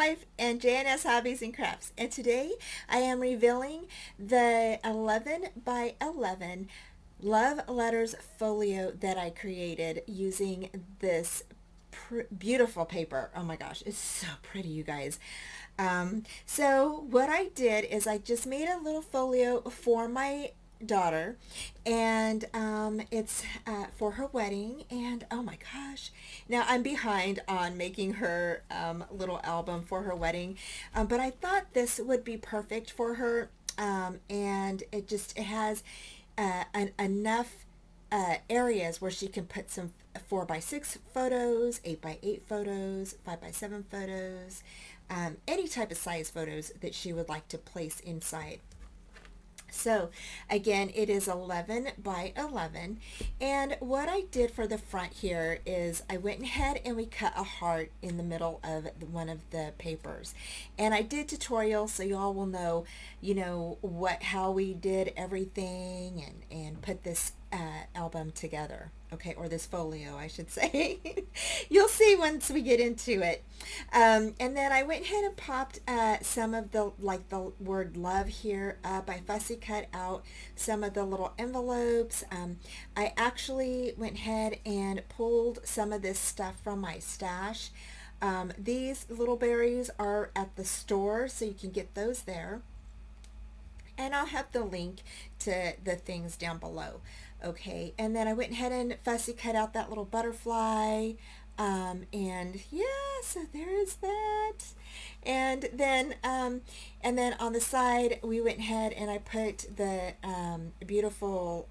Life and JNS Hobbies and Crafts, and today I am revealing the 11 by 11 Love Letters folio that I created using this beautiful paper. Oh my gosh, it's so pretty, you guys. So what I did is I just made a little folio for my daughter, and it's for her wedding. And oh my gosh, now I'm behind on making her little album for her wedding, but I thought this would be perfect for her, and it has enough areas where she can put some 4x6 photos, 8x8 photos, 5x7 photos, any type of size photos that she would like to place inside. So again, it is 11 by 11, and what I did for the front here is I went ahead and we cut a heart in the middle of one of the papers, and I did tutorials so y'all will know, how we did everything and put this album together, okay, or this folio I should say. You'll see once we get into it. And then I went ahead and popped some of the word love here up. I fussy cut out some of the little envelopes. I actually went ahead and pulled some of this stuff from my stash. These little berries are at the store, so you can get those there, and I'll have the link to the things down below. Okay, and then I went ahead and fussy cut out that little butterfly, and yeah, so there is that. And then on the side we went ahead and I put the beautiful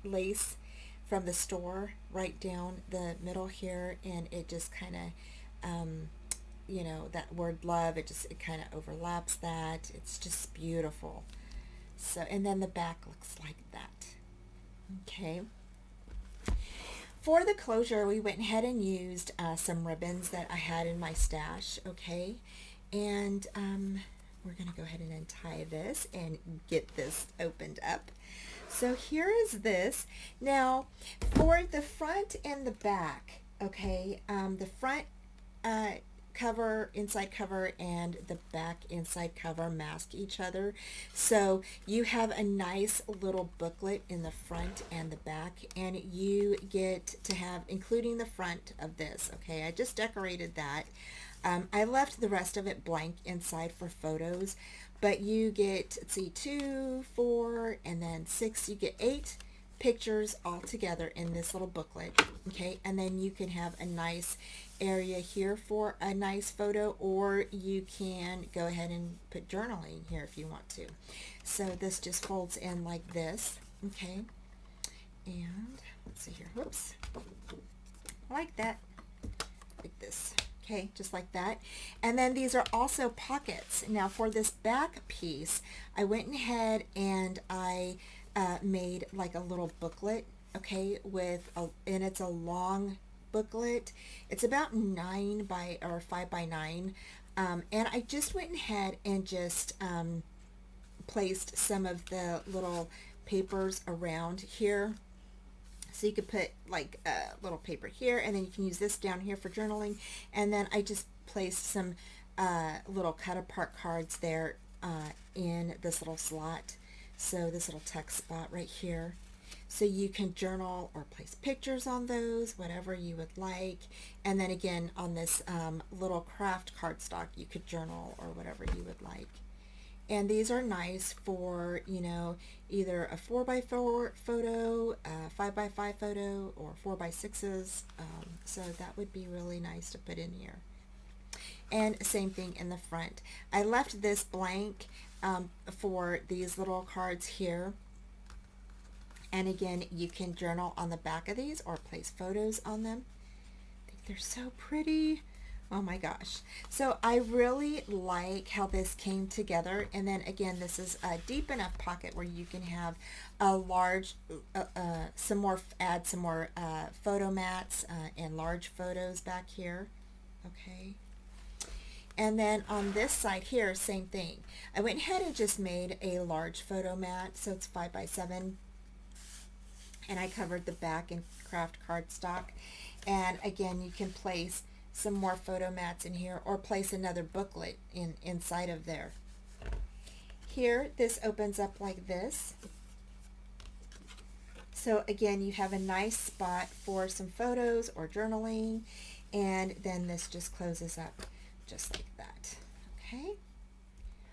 lace from the store right down the middle here, and it just kind of that word love, it kind of overlaps that. It's just beautiful. So, and then the back looks like that. Okay. For the closure, we went ahead and used some ribbons that I had in my stash. Okay, and we're going to go ahead and untie this and get this opened up. So here is this. Now, for the front and the back, okay, the front cover, inside cover, and the back inside cover mask each other, so you have a nice little booklet in the front and the back, and you get to have, including the front of this. Okay, I just decorated that. I left the rest of it blank inside for photos, but you get, let's see, 2, 4, and then 6, you get 8 pictures all together in this little booklet. Okay, and then you can have a nice area here for a nice photo, or you can go ahead and put journaling here if you want to. So this just folds in like this. Okay, and let's see here, whoops, like that, like this. Okay, just like that. And then these are also pockets. Now for this back piece, I went ahead and I made like a little booklet, okay, and it's a long booklet. It's about 9 by or 5 by 9, and I just went ahead and just placed some of the little papers around here. So you could put like a little paper here, and then you can use this down here for journaling. And then I just placed some little cut apart cards there in this little slot. So this little text spot right here. So you can journal or place pictures on those, whatever you would like. And then again, on this little craft cardstock, you could journal or whatever you would like. And these are nice for, either a 4x4 photo, a 5x5 photo, or 4x6s. So that would be really nice to put in here. And same thing in the front. I left this blank for these little cards here. And again, you can journal on the back of these or place photos on them. I think they're so pretty. Oh my gosh. So I really like how this came together. And then again, this is a deep enough pocket where you can have a large, add some more photo mats and large photos back here. Okay. And then on this side here, same thing. I went ahead and just made a large photo mat. So it's 5x7. And I covered the back in craft cardstock. And again, you can place some more photo mats in here, or place another booklet inside of there. Here, this opens up like this. So again, you have a nice spot for some photos or journaling, and then this just closes up just like that. Okay.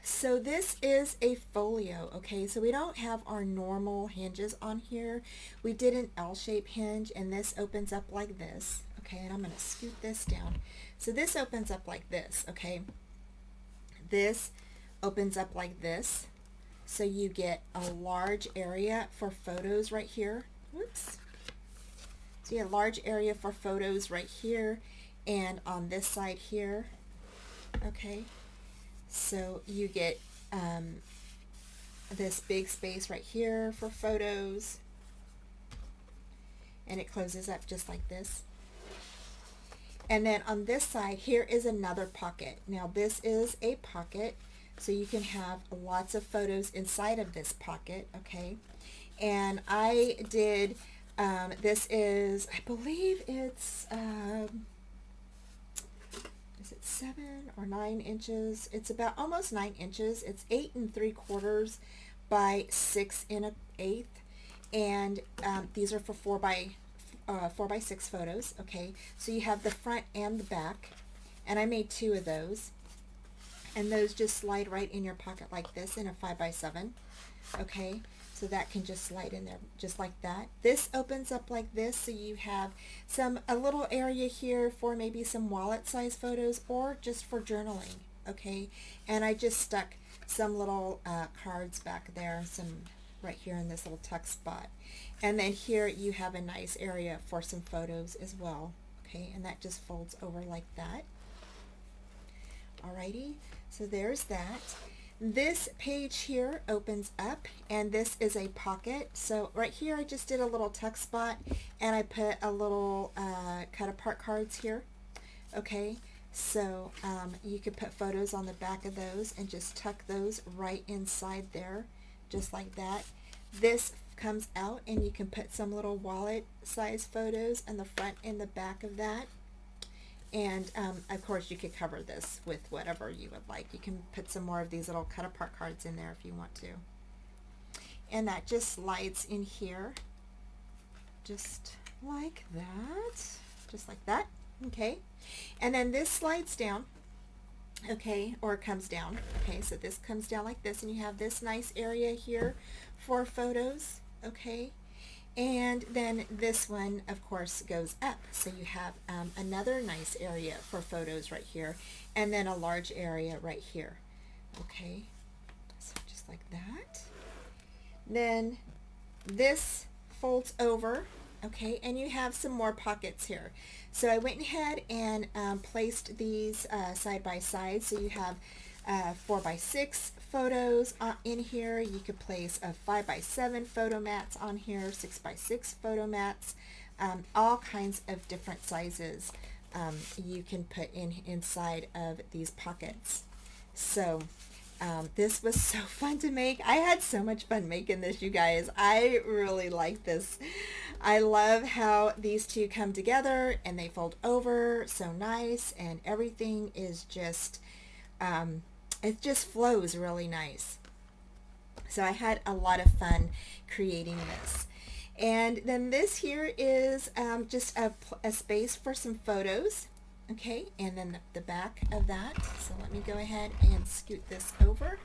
So this is a folio, okay, so we don't have our normal hinges on here. We did an L-shaped hinge, and this opens up like this, okay, and I'm going to scoot this down. So this opens up like this, okay. This opens up like this, so you get a large area for photos right here. Oops. So you get a large area for photos right here, and on this side here, okay. So you get this big space right here for photos, and it closes up just like this. And then on this side here is another pocket. Now this is a pocket, so you can have lots of photos inside of this pocket, okay. And I did, this is, I believe it's, is it 7 or 9 inches? It's about almost 9 inches. It's 8 3/4 by 6 1/8, and these are for 4 by 6 photos. Okay, so you have the front and the back, and I made 2 of those, and those just slide right in your pocket like this in a 5 by 7. Okay, so that can just slide in there just like that. This opens up like this, so you have a little area here for maybe some wallet size photos or just for journaling. Okay, and I just stuck some little cards back there, some right here in this little tuck spot, and then here you have a nice area for some photos as well. Okay, and that just folds over like that. Alrighty, so there's that. This page here opens up, and this is a pocket. So right here I just did a little tuck spot, and I put a little cut apart cards here. Okay, so you could put photos on the back of those and just tuck those right inside there, just like that. This comes out, and you can put some little wallet size photos in the front and the back of that. And of course you could cover this with whatever you would like. You can put some more of these little cut apart cards in there if you want to. And that just slides in here just like that. Just like that. Okay. And then this slides down. Okay, or comes down. Okay, so this comes down like this, and you have this nice area here for photos. Okay. And then this one, of course, goes up. So you have another nice area for photos right here, and then a large area right here. Okay, so just like that. Then this folds over, okay, and you have some more pockets here. So I went ahead and placed these side by side. So you have 4 by 6 photos in here. You could place a 5 by 7 photo mats on here, 6 by 6 photo mats, all kinds of different sizes you can put inside of these pockets. So this was so fun to make. I had so much fun making this, you guys. I really like this. I love how these two come together and they fold over so nice, and everything is just it just flows really nice. So I had a lot of fun creating this. And then this here is just a space for some photos. Okay, and then the back of that. So let me go ahead and scoot this over.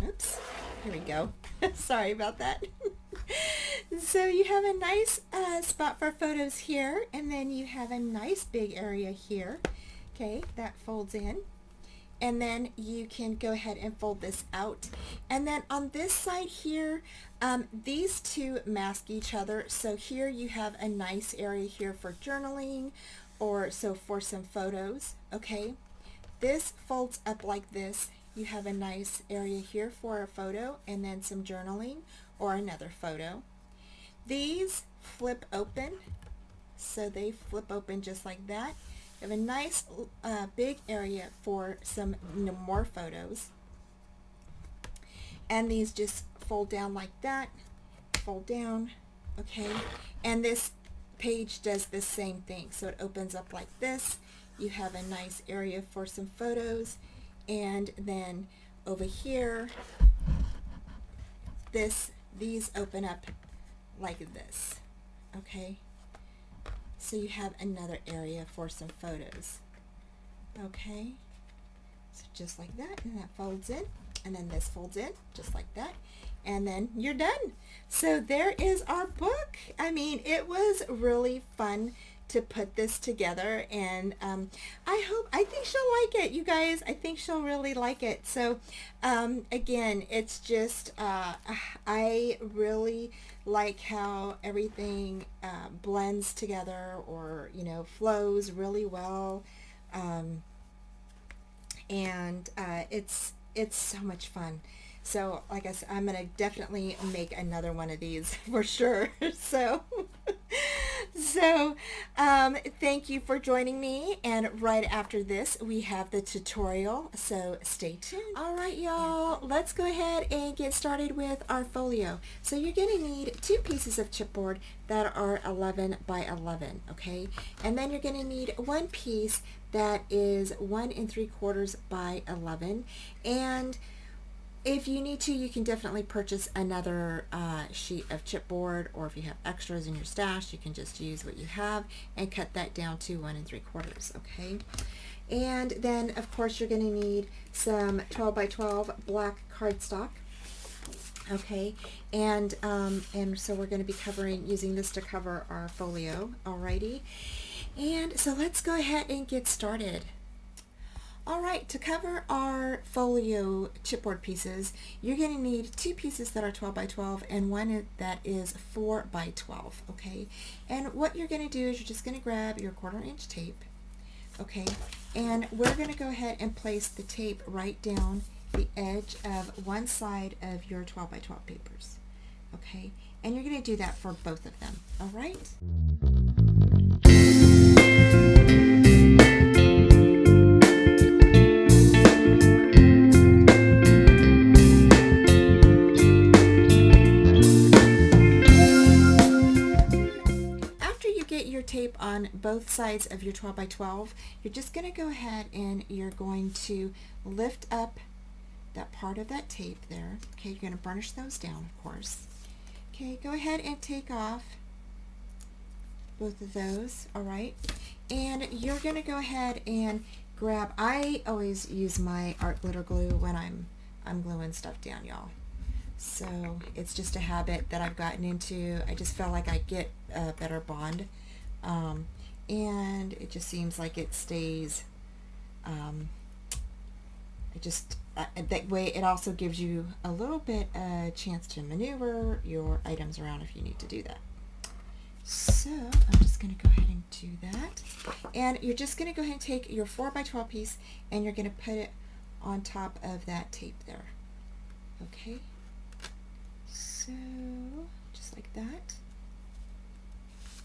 Oops, here we go. Sorry about that. So you have a nice spot for photos here, and then you have a nice big area here. Okay, that folds in. And then you can go ahead and fold this out. And then on this side here, these two mask each other. So here you have a nice area here for journaling, or so for some photos. Okay, this folds up like this. You have a nice area here for a photo, and then some journaling or another photo. These flip open, so they flip open just like that. You have a nice big area for some more photos, and these just fold down like that, fold down. Okay, and this page does the same thing, so it opens up like this, you have a nice area for some photos. And then over here, these open up like this, okay? So you have another area for some photos, okay? So just like that, and that folds in, and then this folds in, just like that, and then you're done. So there is our book. I mean, it was really fun to put this together, and I think she'll like it, you guys. I think she'll really like it. So again, it's just I really like how everything blends together, or flows really well, and it's so much fun. So like I said, I'm gonna definitely make another one of these for sure. So thank you for joining me, and right after this we have the tutorial, so stay tuned. All right, y'all, let's go ahead and get started with our folio. So you're going to need 2 pieces of chipboard that are 11 by 11, okay? And then you're going to need 1 piece that is 1 3/4 by 11, and if you need to, you can definitely purchase another sheet of chipboard, or if you have extras in your stash, you can just use what you have and cut that down to 1 3/4, okay? And then, of course, you're going to need some 12 by 12 black cardstock, okay? And so we're going to be using this to cover our folio, alrighty? And so let's go ahead and get started. All right, to cover our folio chipboard pieces, you're going to need 2 pieces that are 12 by 12 and 1 that is 4 by 12, okay? And what you're going to do is you're just going to grab your 1/4 inch tape, okay? And we're going to go ahead and place the tape right down the edge of one side of your 12 by 12 papers, okay? And you're going to do that for both of them, all right? Tape on both sides of your 12 by 12, you're just going to go ahead and you're going to lift up that part of that tape there, okay? You're going to burnish those down, of course. Okay, go ahead and take off both of those, all right? And you're going to go ahead and grab, I always use my art glitter glue when I'm gluing stuff down, y'all. So it's just a habit that I've gotten into. I just feel like I get a better bond. And it just seems like it stays, that way it also gives you a little bit a chance to maneuver your items around if you need to do that. So I'm just going to go ahead and do that. And you're just going to go ahead and take your 4 by 12 piece and you're going to put it on top of that tape there. Okay, so just like that.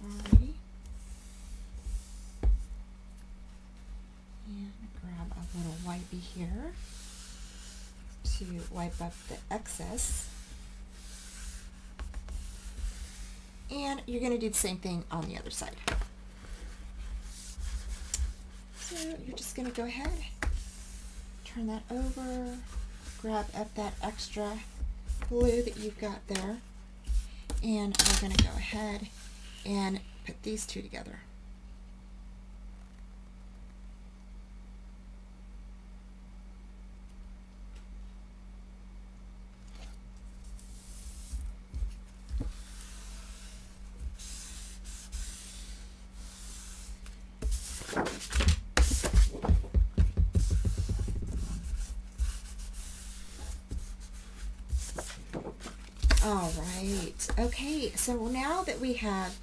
Alrighty. And grab a little wipey here to wipe up the excess. And you're going to do the same thing on the other side. So you're just going to go ahead, turn that over, grab up that extra glue that you've got there, and we're going to go ahead and put these two together. All right, okay, so now that we have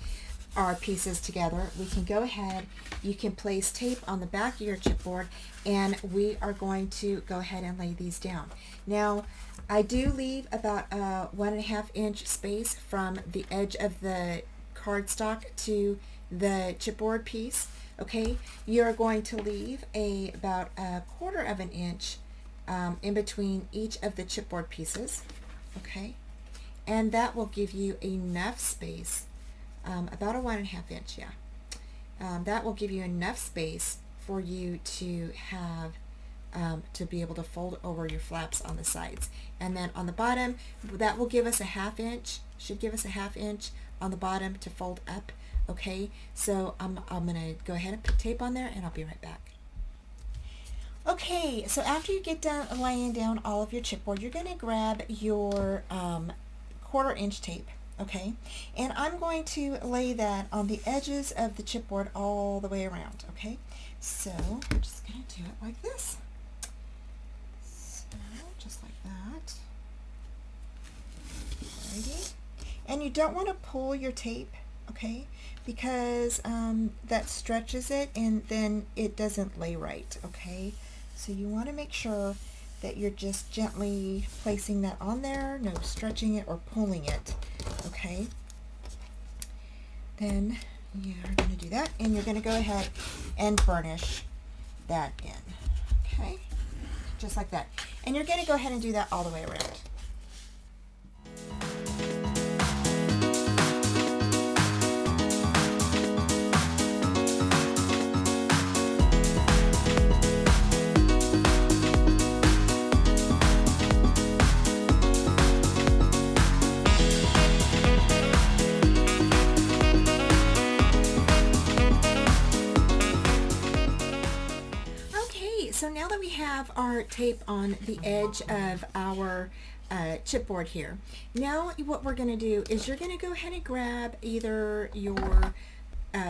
our pieces together, we can go ahead, you can place tape on the back of your chipboard, and we are going to go ahead and lay these down. Now, I do leave about a 1.5 inch space from the edge of the cardstock to the chipboard piece, okay? You're going to leave about 1/4 inch in between each of the chipboard pieces, okay? And that will give you enough space, about a 1.5 inch, yeah. That will give you enough space for you to have to be able to fold over your flaps on the sides. And then on the bottom, that will give us a 1/2 inch, should give us a 1/2 inch on the bottom to fold up. Okay, so I'm gonna go ahead and put tape on there, and I'll be right back. Okay, so after you get done laying down all of your chipboard, you're gonna grab your 1/4 inch tape. Okay, and I'm going to lay that on the edges of the chipboard all the way around. Okay, so we're just gonna do it like this. So just like that. Alrighty. And you don't want to pull your tape, okay, because that stretches it and then it doesn't lay right. Okay, so you want to make sure that you're just gently placing that on there, no stretching it or pulling it. Okay, then you're going to do that, and you're going to go ahead and burnish that in. Okay, just like that. And you're going to go ahead and do that all the way around. So now that we have our tape on the edge of our chipboard here, now what we're going to do is you're going to go ahead and grab either your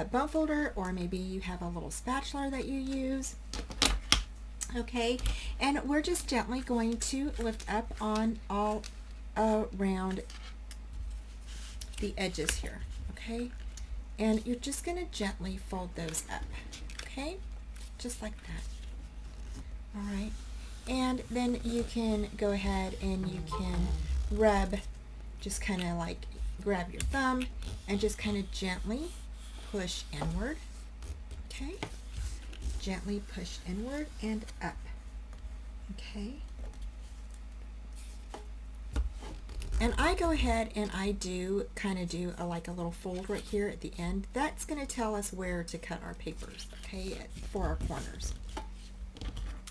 bone folder, or maybe you have a little spatula that you use. Okay, and we're just gently going to lift up on all around the edges here. Okay, and you're just going to gently fold those up. Okay, just like that. All right, and then you can go ahead and you can rub, just kind of like grab your thumb and just kind of gently push inward. Okay, gently push inward and up. Okay, and I go ahead and I do kind of do like a little fold right here at the end. That's going to tell us where to cut our papers, okay, for our corners.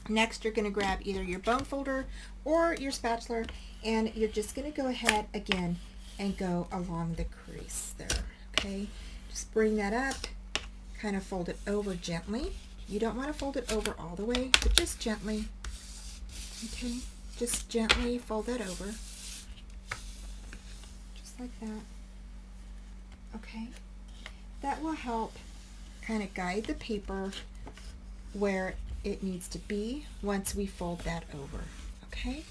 Next, you're going to grab either your bone folder or your spatula, and you're just going to go ahead again and go along the crease there. Okay, just bring that up, kind of fold it over gently. You don't want to fold it over all the way, but just gently. Okay, just gently fold that over, just like that. Okay, that will help kind of guide the paper where it needs to be once we fold that over. Okay,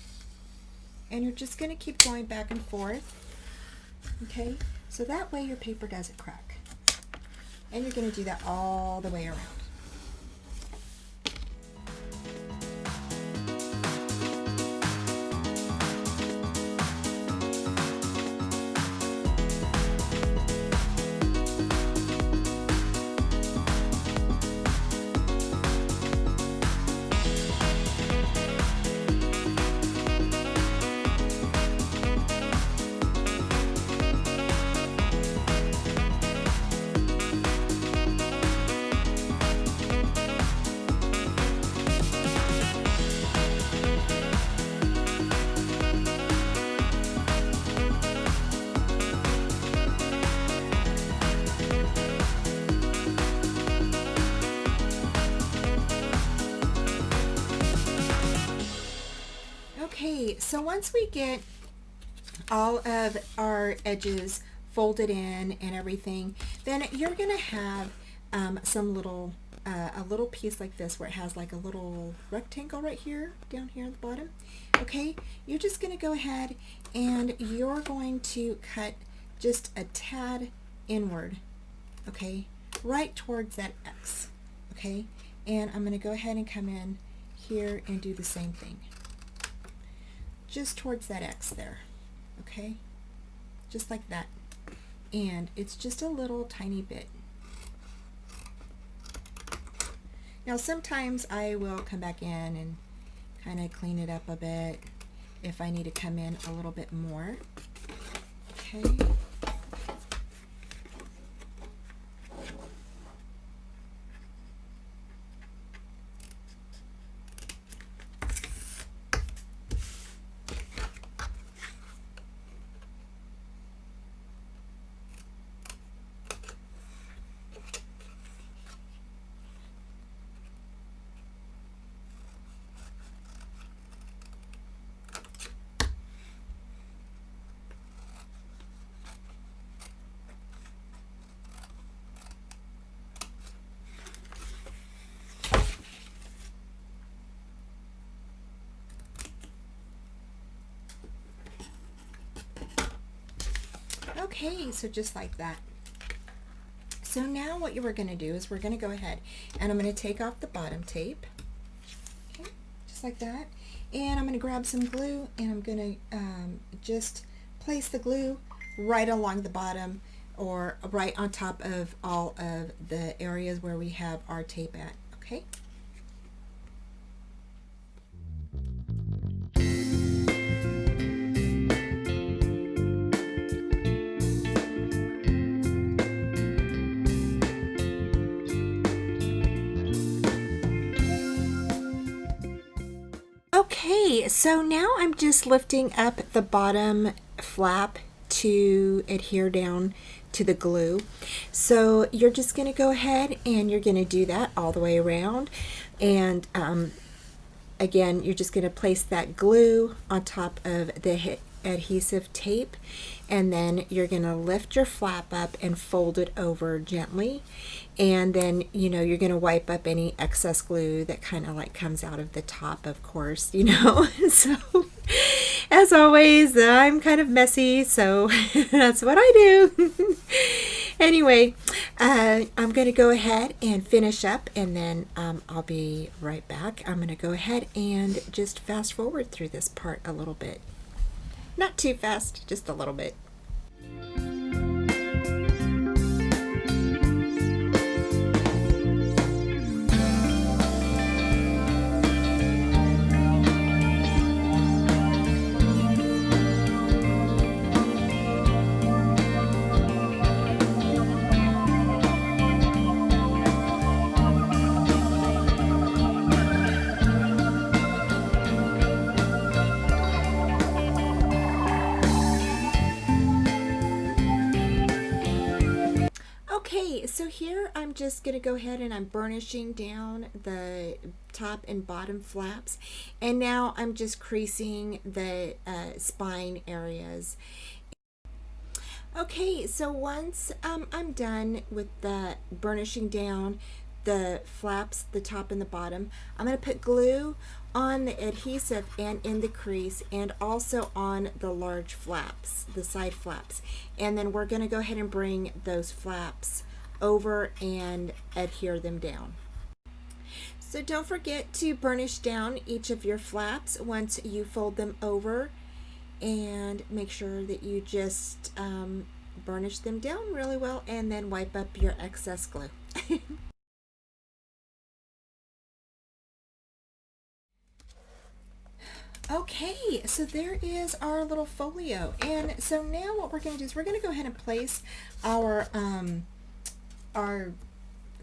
and you're just going to keep going back and forth. Okay, so that way your paper doesn't crack, and you're going to do that all the way around. Okay, so once we get all of our edges folded in and everything, then you're going to have some little, a little piece like this where it has like a little rectangle right here, down here at the bottom. Okay, you're just going to go ahead and you're going to cut just a tad inward, okay, right towards that X. Okay, and I'm going to go ahead and come in here and do the same thing, just towards that X there. Okay, just like that, and it's just a little tiny bit. Now sometimes I will come back in and kind of clean it up a bit if I need to come in a little bit more. Okay, Okay, so just like that. So now what you were going to do is we're going to go ahead and I'm going to take off the bottom tape, okay, just like that, and I'm going to grab some glue and I'm going to just place the glue right along the bottom or right on top of all of the areas where we have our tape at, okay? Okay, so now I'm just lifting up the bottom flap to adhere down to the glue. So you're just going to go ahead and you're going to do that all the way around. And again, you're just going to place that glue on top of the adhesive tape, and then you're going to lift your flap up and fold it over gently, and then you're going to wipe up any excess glue that kind of like comes out of the top, of course. So as always, I'm kind of messy, so that's what I do. Anyway, I'm going to go ahead and finish up, and then I'll be right back. I'm going to go ahead and just fast forward through this part a little bit. Not too fast, just a little bit. Okay, so here I'm just going to go ahead and I'm burnishing down the top and bottom flaps, and now I'm just creasing the spine areas. Okay, so once I'm done with the burnishing down the flaps, the top and the bottom, I'm going to put glue on the adhesive and in the crease, and also on the large flaps, the side flaps. And then we're going to go ahead and bring those flaps over and adhere them down. So don't forget to burnish down each of your flaps once you fold them over, and make sure that you just burnish them down really well, and then wipe up your excess glue. Okay, so there is our little folio, and so now what we're going to do is we're going to go ahead and place our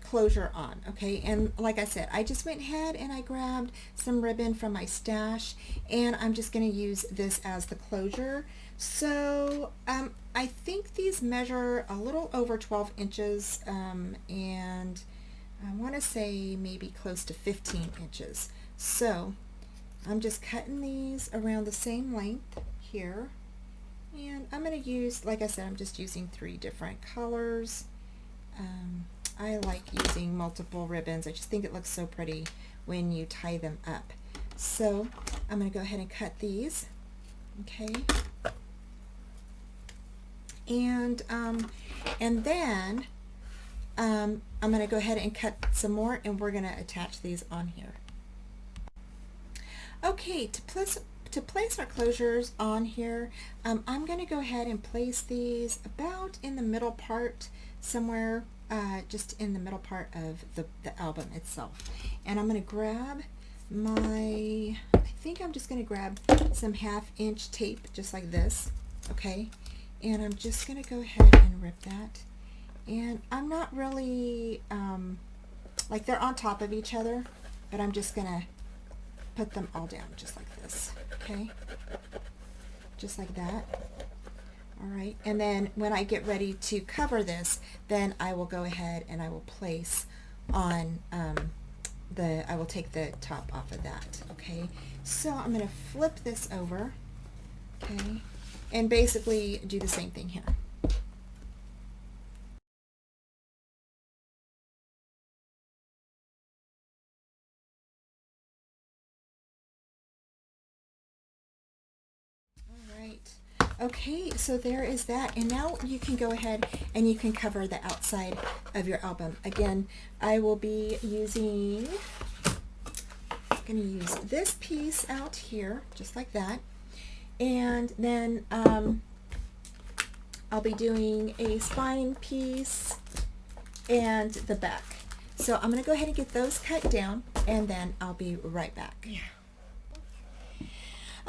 closure on, okay? And like I said, I just went ahead and I grabbed some ribbon from my stash, and I'm just going to use this as the closure. So I think these measure a little over 12 inches, and I want to say maybe close to 15 inches. So I'm just cutting these around the same length here, and I'm going to use, like I said, I'm just using 3 different colors. I like using multiple ribbons. I just think it looks so pretty when you tie them up. So I'm going to go ahead and cut these, okay, and then I'm going to go ahead and cut some more, and we're going to attach these on here. Okay, to place our closures on here, I'm going to go ahead and place these about in the middle part, somewhere just in the middle part of the album itself. And I'm going to grab I think I'm just going to grab some 1/2 inch tape, just like this, okay? And I'm just going to go ahead and rip that. And I'm not really, like they're on top of each other, but I'm just going to put them all down just like this, okay? Just like that. All right, and then when I get ready to cover this, then I will go ahead and I will place on I will take the top off of that, okay? So I'm going to flip this over, okay, and basically do the same thing here. Okay, so there is that. And now you can go ahead and you can cover the outside of your album. Again, I will be using, I'm going to use this piece out here, just like that. And then I'll be doing a spine piece and the back. So I'm going to go ahead and get those cut down, and then I'll be right back. Yeah.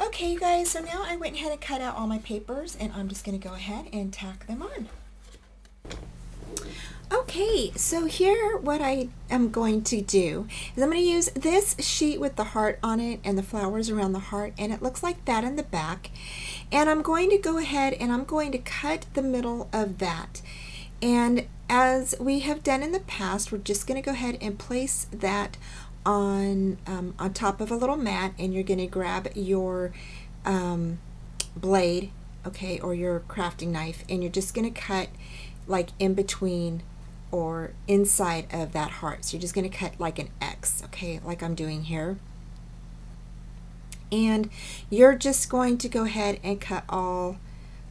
Okay, you guys, so now I went ahead and cut out all my papers, and I'm just going to go ahead and tack them on. Okay, so here what I am going to do is I'm going to use this sheet with the heart on it and the flowers around the heart, and it looks like that in the back. And I'm going to go ahead and I'm going to cut the middle of that. And as we have done in the past, we're just going to go ahead and place that on top of a little mat, and you're going to grab your blade, okay, or your crafting knife, and you're just going to cut like in between or inside of that heart. So you're just going to cut like an X, okay, like I'm doing here. And you're just going to go ahead and cut all,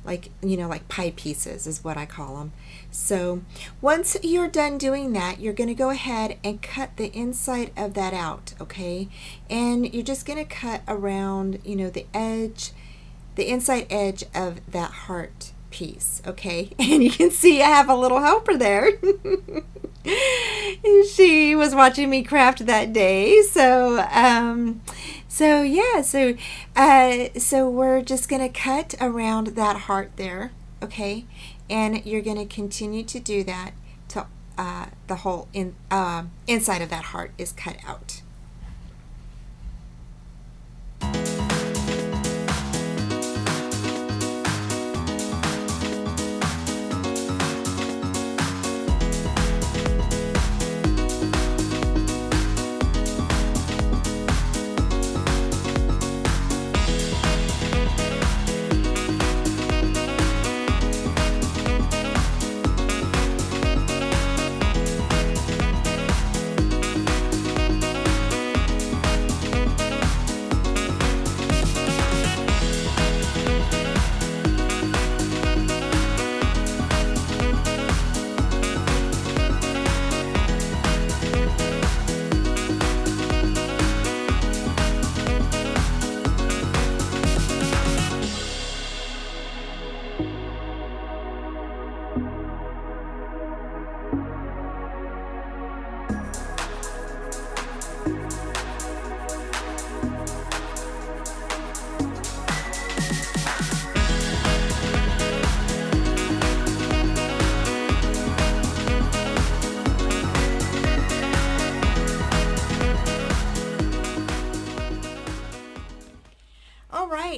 like, you know, like pie pieces is what I call them. So once you're done doing that, you're going to go ahead and cut the inside of that out, okay? And you're just going to cut around, you know, the edge, the inside edge of that heart piece, okay? And you can see I have a little helper there. She was watching me craft that day, so so we're just gonna cut around that heart there, okay? And you're gonna continue to do that till the whole inside of that heart is cut out.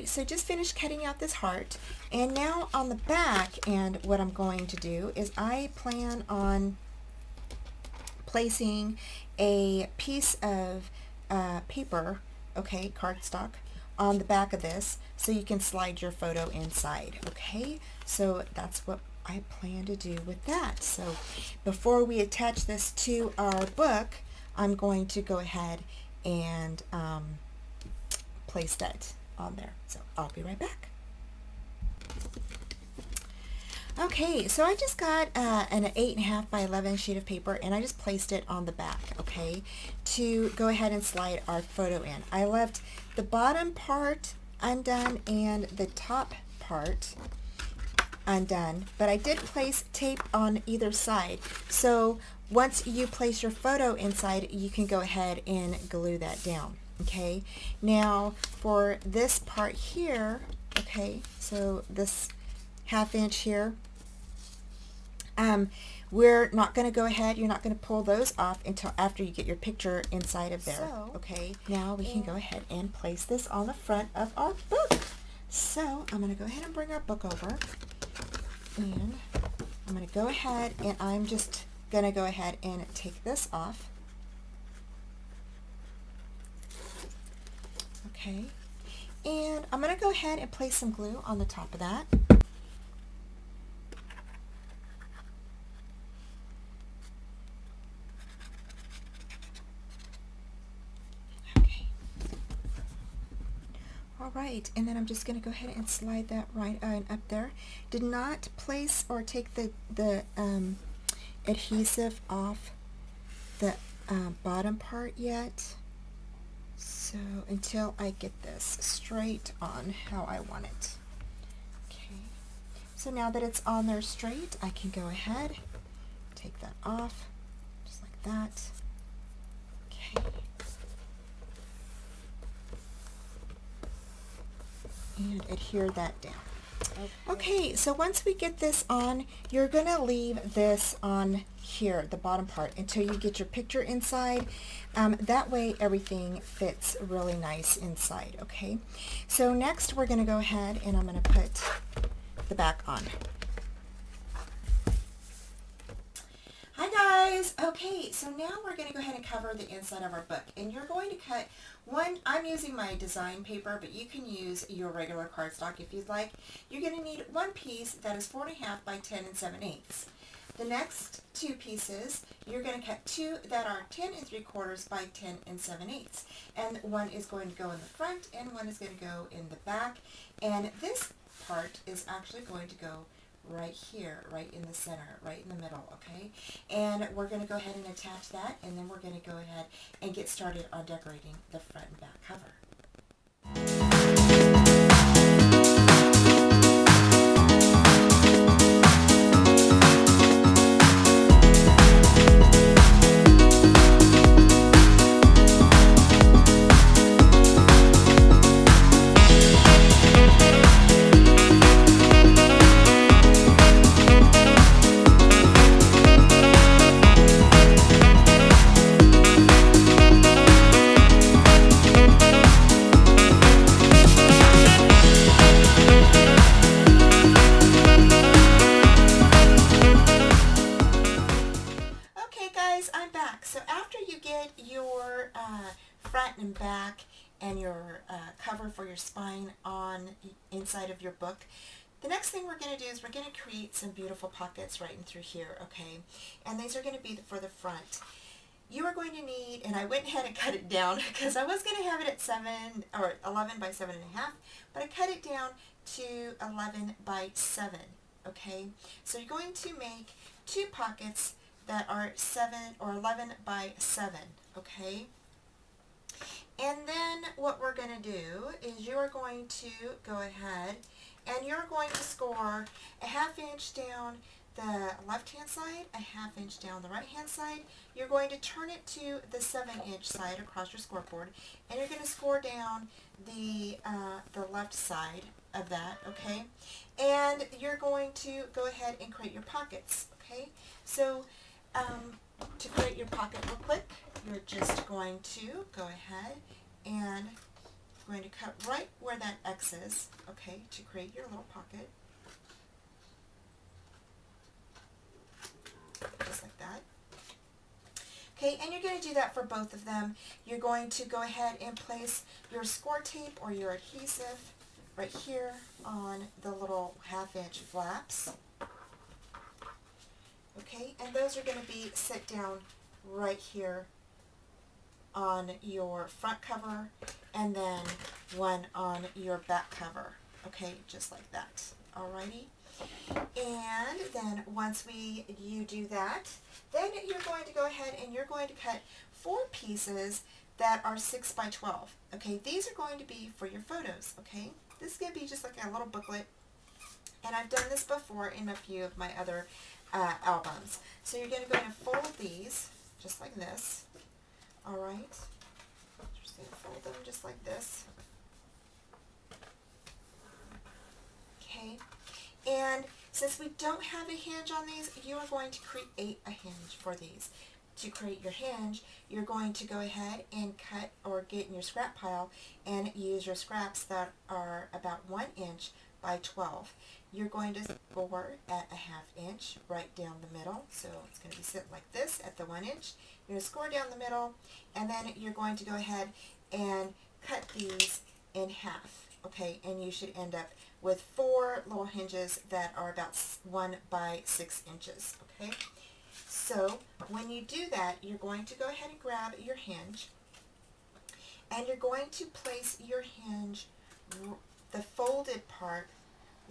So just finished cutting out this heart, and now on the back, and what I'm going to do is I plan on placing a piece of paper, okay, cardstock, on the back of this so you can slide your photo inside, okay? So that's what I plan to do with that. So before we attach this to our book, I'm going to go ahead and place that on there. So I'll be right back. Okay, so I just got an 8.5 by 11 sheet of paper, and I just placed it on the back, okay, to go ahead and slide our photo in. I left the bottom part undone and the top part undone, but I did place tape on either side. So once you place your photo inside, you can go ahead and glue that down. Okay, now for this part here, okay, so this 1/2 inch here, we're not going to go ahead, you're not going to pull those off until after you get your picture inside of there. So, okay, now we can go ahead and place this on the front of our book. So I'm going to go ahead and bring our book over, and I'm going to go ahead and I'm just going to go ahead and take this off. Okay, and I'm going to go ahead and place some glue on the top of that. Okay. All right, and then I'm just going to go ahead and slide that right on up there. Did not place or take the adhesive off the bottom part yet. So until I get this straight on how I want it. Okay, so now that it's on there straight, I can go ahead, take that off, just like that. Okay. And adhere that down. Okay, so once we get this on, you're going to leave this on here, the bottom part, until you get your picture inside. That way everything fits really nice inside, okay? So next we're going to go ahead and I'm going to put the back on. Hi guys! Okay, so now we're going to go ahead and cover the inside of our book. And you're going to cut one, I'm using my design paper, but you can use your regular cardstock if you'd like. You're going to need one piece that is 4.5 by 10 7/8. The next two pieces, you're going to cut two that are 10 3/4 by 10 7/8. And one is going to go in the front and one is going to go in the back. And this part is actually going to go right here, right in the center, right in the middle, okay? And we're going to go ahead and attach that, and then we're going to go ahead and get started on decorating the front and back cover. I'm back. So after you get your front and back and your cover for your spine on inside of your book, the next thing we're going to do is we're going to create some beautiful pockets right in through here, okay? And these are going to be for the front. You are going to need, and I went ahead and cut it down because I was going to have it at 11 by 7.5, but I cut it down to 11 by 7, okay? So you're going to make two pockets that are 7 or 11 by 7, okay? And then what we're going to do is you are going to go ahead and you're going to score a 1/2 inch down the left-hand side, a 1/2 inch down the right-hand side. You're going to turn it to the 7-inch side across your scoreboard, and you're going to score down the left side of that, okay? And you're going to go ahead and create your pockets, okay? So to create your pocket real quick, you're just going to go ahead and going to cut right where that X is, okay, to create your little pocket. Just like that. Okay, and you're going to do that for both of them. You're going to go ahead and place your Scor Tape or your adhesive right here on the little 1/2 inch flaps. Okay, and those are going to be set down right here on your front cover and then one on your back cover. Okay, just like that. Alrighty. And then once you do that, then you're going to go ahead and you're going to cut 4 pieces that are 6 by 12. Okay, these are going to be for your photos. Okay, this is going to be just like a little booklet, and I've done this before in a few of my other albums. So you're going to go ahead and fold these just like this. All right, just going to fold them just like this. Okay, and since we don't have a hinge on these, you are going to create a hinge for these. To create your hinge, you're going to go ahead and cut or get in your scrap pile and use your scraps that are about 1 inch by 12. You're going to score at a 1/2 inch right down the middle. So it's going to be sitting like this at the 1 inch. You're going to score down the middle, and then you're going to go ahead and cut these in half. Okay, and you should end up with 4 little hinges that are about 1 by 6 inches. Okay, so when you do that, you're going to go ahead and grab your hinge, and you're going to place your hinge the folded part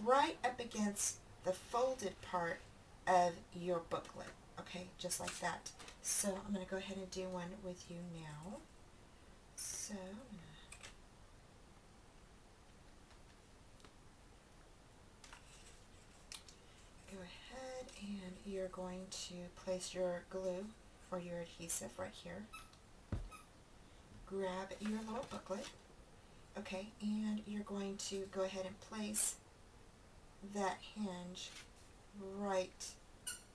right up against the folded part of your booklet. Okay, just like that. So I'm going to go ahead and do one with you now. So I'm going to go ahead and you're going to place your glue or your adhesive right here. Grab your little booklet. Okay, and you're going to go ahead and place that hinge right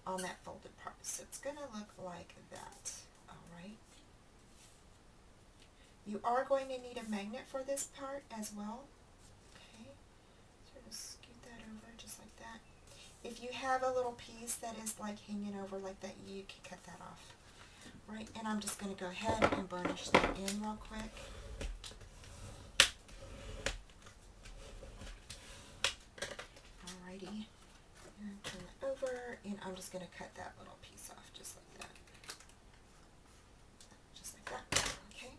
on that folded part. So it's going to look like that. Alright. You are going to need a magnet for this part as well. Okay, so just scoot that over just like that. If you have a little piece that is like hanging over like that, you can cut that off. Right, and I'm just going to go ahead and burnish that in real quick. Alrighty, and turn it over, and I'm just going to cut that little piece off just like that. Just like that. Okay.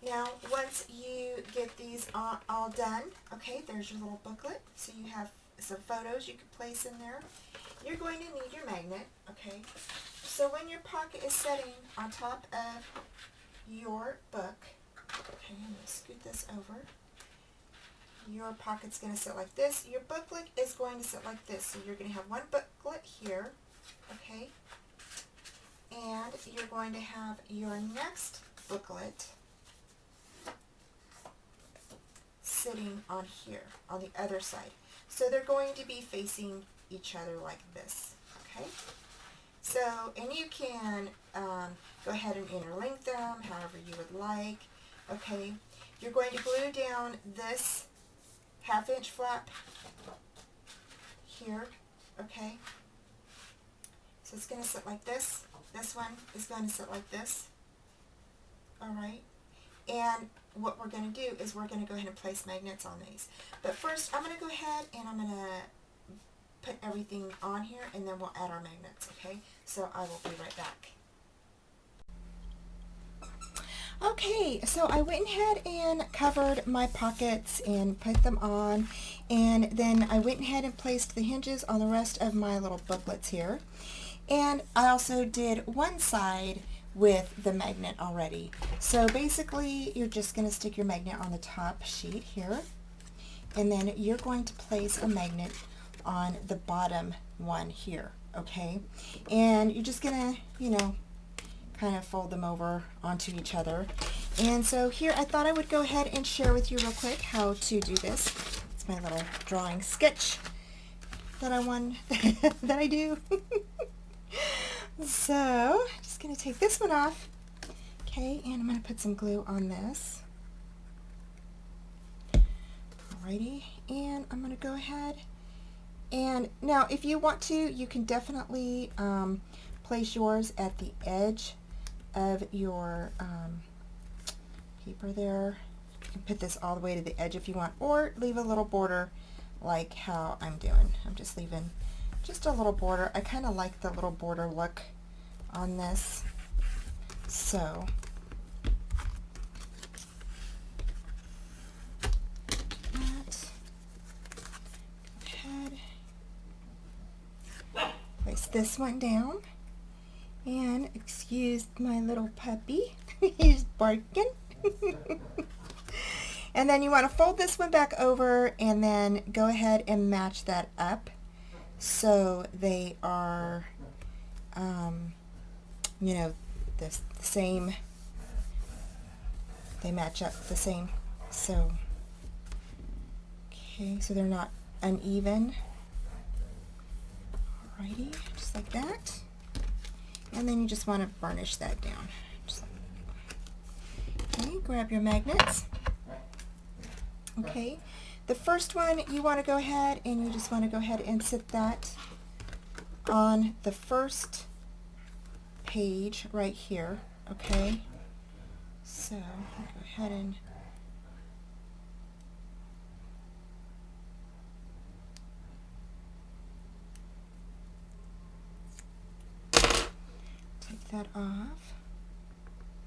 Now, once you get these all done, okay, there's your little booklet. So you have some photos you can place in there. You're going to need your magnet, okay? So when your pocket is setting on top of your book, okay, I'm going to scoot this over. Your pocket's going to sit like this. Your booklet is going to sit like this. So you're going to have one booklet here, okay? And you're going to have your next booklet sitting on here, on the other side. So they're going to be facing each other like this, okay? So, and you can go ahead and interlink them however you would like, okay? You're going to glue down this 1/2 inch flap here, okay? So it's going to sit like this. This one is going to sit like this, alright? And what we're going to do is we're going to go ahead and place magnets on these. But first, I'm going to go ahead and I'm going to put everything on here, and then we'll add our magnets, okay? So I will be right back. Okay, so I went ahead and covered my pockets and put them on, and then I went ahead and placed the hinges on the rest of my little booklets here. And I also did one side with the magnet already. So basically, you're just going to stick your magnet on the top sheet here, and then you're going to place a magnet on the bottom one here, okay? And you're just going to, you know, kind of fold them over onto each other. And so here I thought I would go ahead and share with you real quick how to do this. It's my little drawing sketch that I do. So just going to take this one off, okay, and I'm going to put some glue on this. Alrighty, and I'm going to go ahead and now if you want to, you can definitely place yours at the edge of your paper there. You can put this all the way to the edge if you want, or leave a little border like how I'm doing. I'm just leaving just a little border. I kind of like the little border look on this. So that, go ahead, place this one down, and excuse my little puppy, he's barking. And then you want to fold this one back over and then go ahead and match that up so they are, you know, the same, they match up the same. So, okay, so they're not uneven. Alrighty, just like that. And then you just want to burnish that down. Just like, okay, grab your magnets. Okay, the first one you want to go ahead and you just want to go ahead and sit that on the first page right here. Okay, so I'll go ahead and take that off.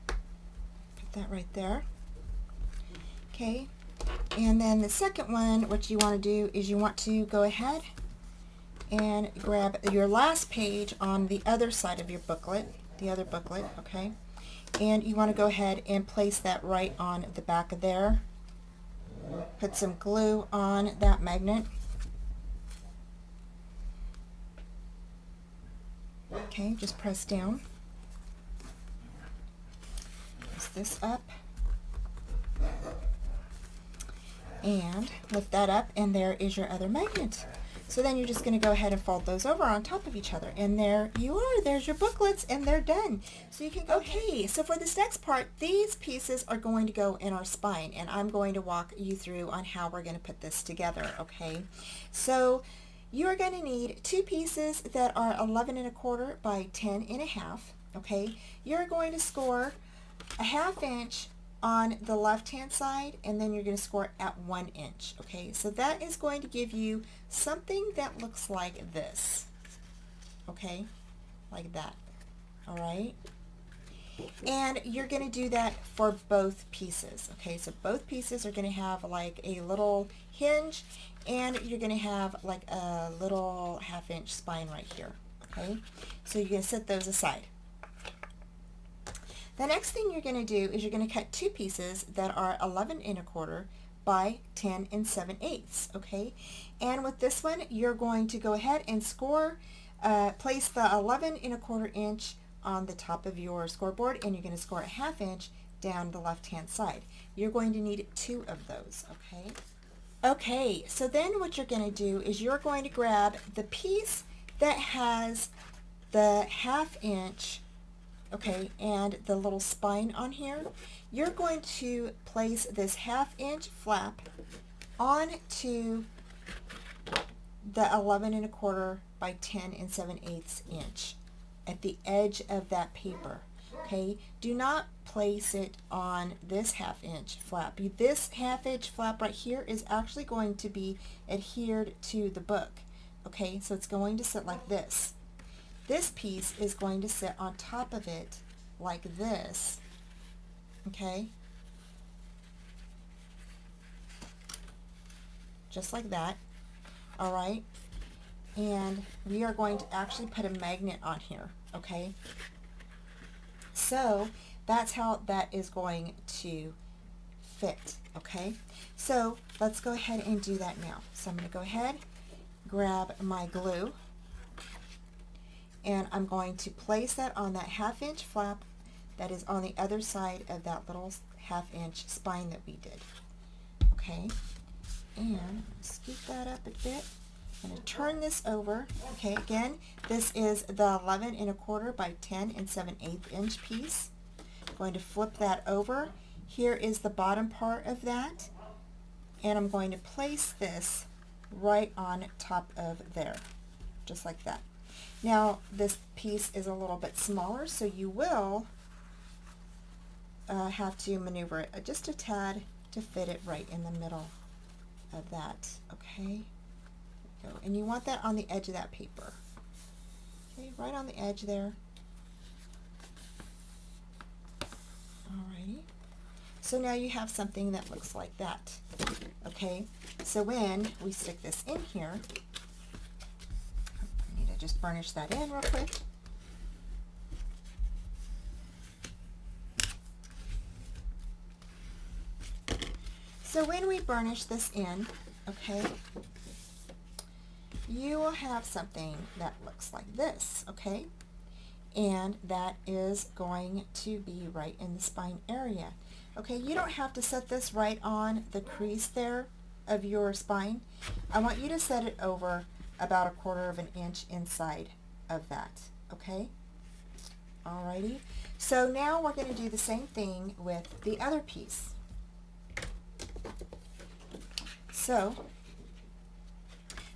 Put that right there. Okay. And then the second one, what you want to do is you want to go ahead and grab your last page on the other side of your booklet, the other booklet, okay? And you want to go ahead and place that right on the back of there. Put some glue on that magnet. Okay, just press down. Press this up. And lift that up, and there is your other magnet. So then you're just going to go ahead and fold those over on top of each other, and there you are. There's your booklets, and they're done. So you can go, okay, so for this next part, these pieces are going to go in our spine, and I'm going to walk you through on how we're going to put this together, okay? So you are going to need two pieces that are 11 1/4 by 10 1/2, okay? You're going to score a 1/2 inch on the left hand side, and then you're going to score at 1 inch, okay? So that is going to give you something that looks like this, okay? Like that, all right? And you're going to do that for both pieces, okay? So both pieces are going to have like a little hinge, and you're going to have like a little 1/2 inch spine right here, okay? So you're going to set those aside. The next thing you're going to do is you're going to cut two pieces that are 11 1/4 by 10 7/8, okay? And with this one, you're going to go ahead and place the 11 1/4 inch on the top of your scoreboard, and you're going to score a 1/2 inch down the left-hand side. You're going to need two of those, okay? Okay, so then what you're going to do is you're going to grab the piece that has the 1/2 inch, okay, and the little spine on here. You're going to place this 1/2 inch flap onto the 11 1/4 by 10 7/8 inch at the edge of that paper, okay? Do not place it on this 1/2 inch flap. This 1/2 inch flap right here is actually going to be adhered to the book, okay? So it's going to sit like this. This piece is going to sit on top of it like this, okay? Just like that, all right? And we are going to actually put a magnet on here, okay? So that's how that is going to fit, okay? So let's go ahead and do that now. So I'm going to go ahead, grab my glue, and I'm going to place that on that 1/2 inch flap that is on the other side of that little 1/2 inch spine that we did, okay? And scoop that up a bit. I'm going to turn this over, okay? Again, this is the 11 1/4 by 10 7/8 inch piece. I'm going to flip that over. Here is the bottom part of that, and I'm going to place this right on top of there, just like that. Now this piece is a little bit smaller, so you will have to maneuver it just a tad to fit it right in the middle of that, okay? And you want that on the edge of that paper, okay, right on the edge there. Alrighty, so now you have something that looks like that, okay? So when we stick this in here, I need to just burnish that in real quick. So when we burnish this in, okay, you will have something that looks like this, okay? And that is going to be right in the spine area. Okay, you don't have to set this right on the crease there of your spine. I want you to set it over about 1/4 inch inside of that, okay? Alrighty, so now we're going to do the same thing with the other piece. So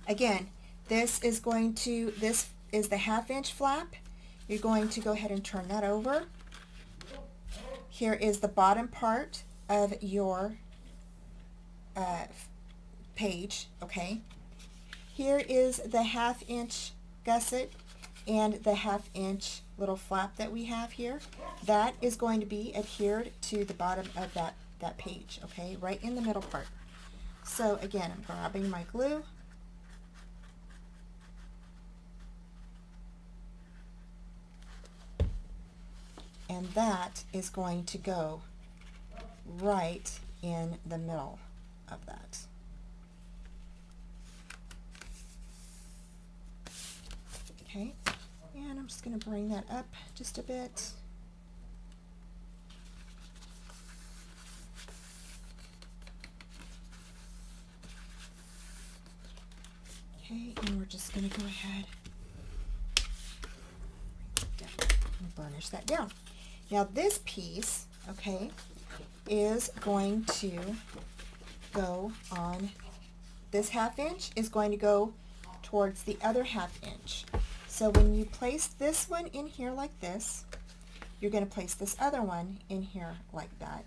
again, this is the 1/2 inch flap. You're going to go ahead and turn that over. Here is the bottom part of your page, okay? Here is the 1/2 inch gusset and the 1/2 inch little flap that we have here. That is going to be adhered to the bottom of that page, okay? Right in the middle part. So again, I'm grabbing my glue. And that is going to go right in the middle of that. Okay, and I'm just going to bring that up just a bit. Okay, and we're just going to go ahead and burnish that down. Now this piece, okay, is going to go on, this 1/2 inch is going to go towards the other 1/2 inch. So when you place this one in here like this, you're going to place this other one in here like that.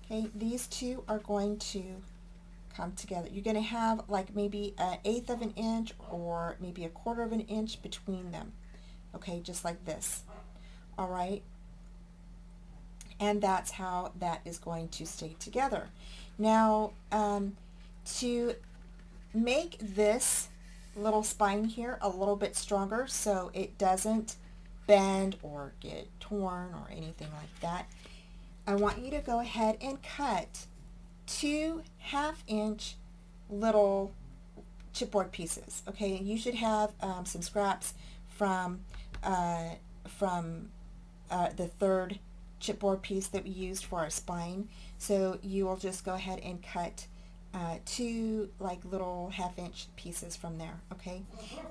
Okay, these two are going to come together. You're going to have like maybe 1/8 of an inch or maybe 1/4 of an inch between them. Okay, just like this. All right. And that's how that is going to stay together. Now, to make this little spine here a little bit stronger so it doesn't bend or get torn or anything like that, I want you to go ahead and cut 2 1/2 inch little chipboard pieces. Okay, you should have some scraps from the 3rd chipboard piece that we used for our spine. So you will just go ahead and cut 2 like little 1/2 inch pieces from there. Okay,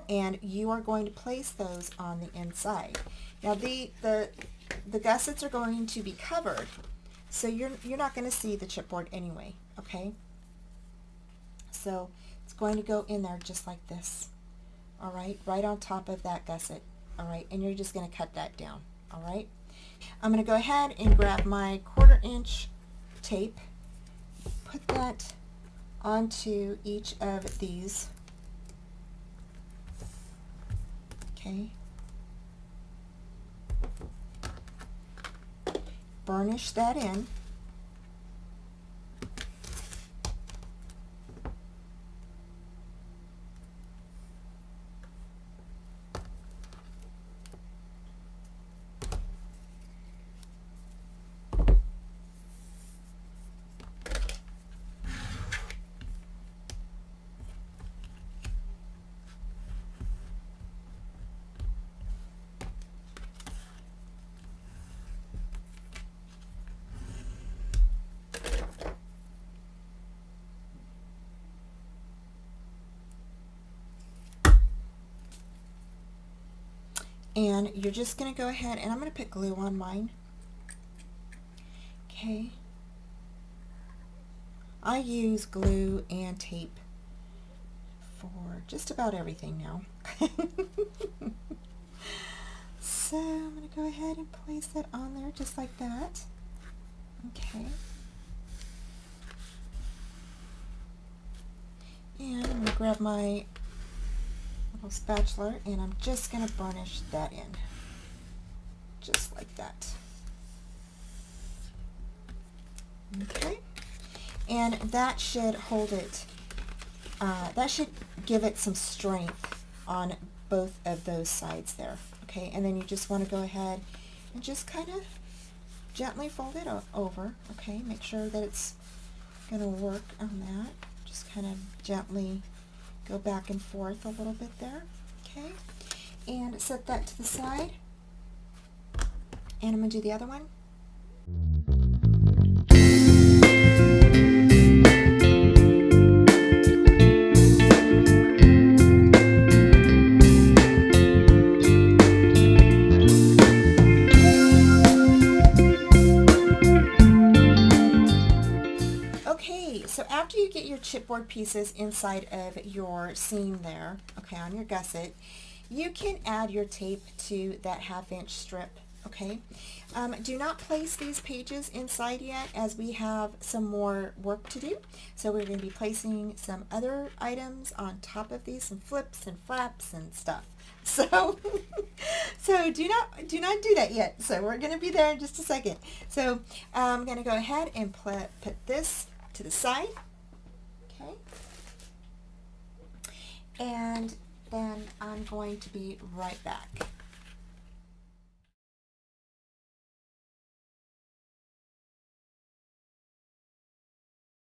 and you are going to place those on the inside. Now the gussets are going to be covered, so you're not going to see the chipboard anyway. Okay, so it's going to go in there just like this. All right, right on top of that gusset. All right, and you're just going to cut that down. All right, I'm going to go ahead and grab my 1/4 inch tape, put that onto each of these. Okay, burnish that in. And you're just going to go ahead, and I'm going to put glue on mine. Okay. I use glue and tape for just about everything now. So I'm going to go ahead and place that on there just like that. Okay. And I'm going to grab my little spatula, and I'm just going to burnish that in just like that. Okay, and that should hold it, that should give it some strength on both of those sides there. Okay, and then you just want to go ahead and just kind of gently fold it over. Okay, make sure that it's going to work on that. Just kind of gently go back and forth a little bit there. Okay, and set that to the side, and I'm going to do the other one. So after you get your chipboard pieces inside of your seam there, okay, on your gusset, you can add your tape to that 1/2 inch strip. Okay, do not place these pages inside yet, as we have some more work to do. So we're going to be placing some other items on top of these, some flips and flaps and stuff. So so do not do that yet. So we're going to be there in just a second. So I'm going to go ahead and put this to the side. Okay, going to be right back.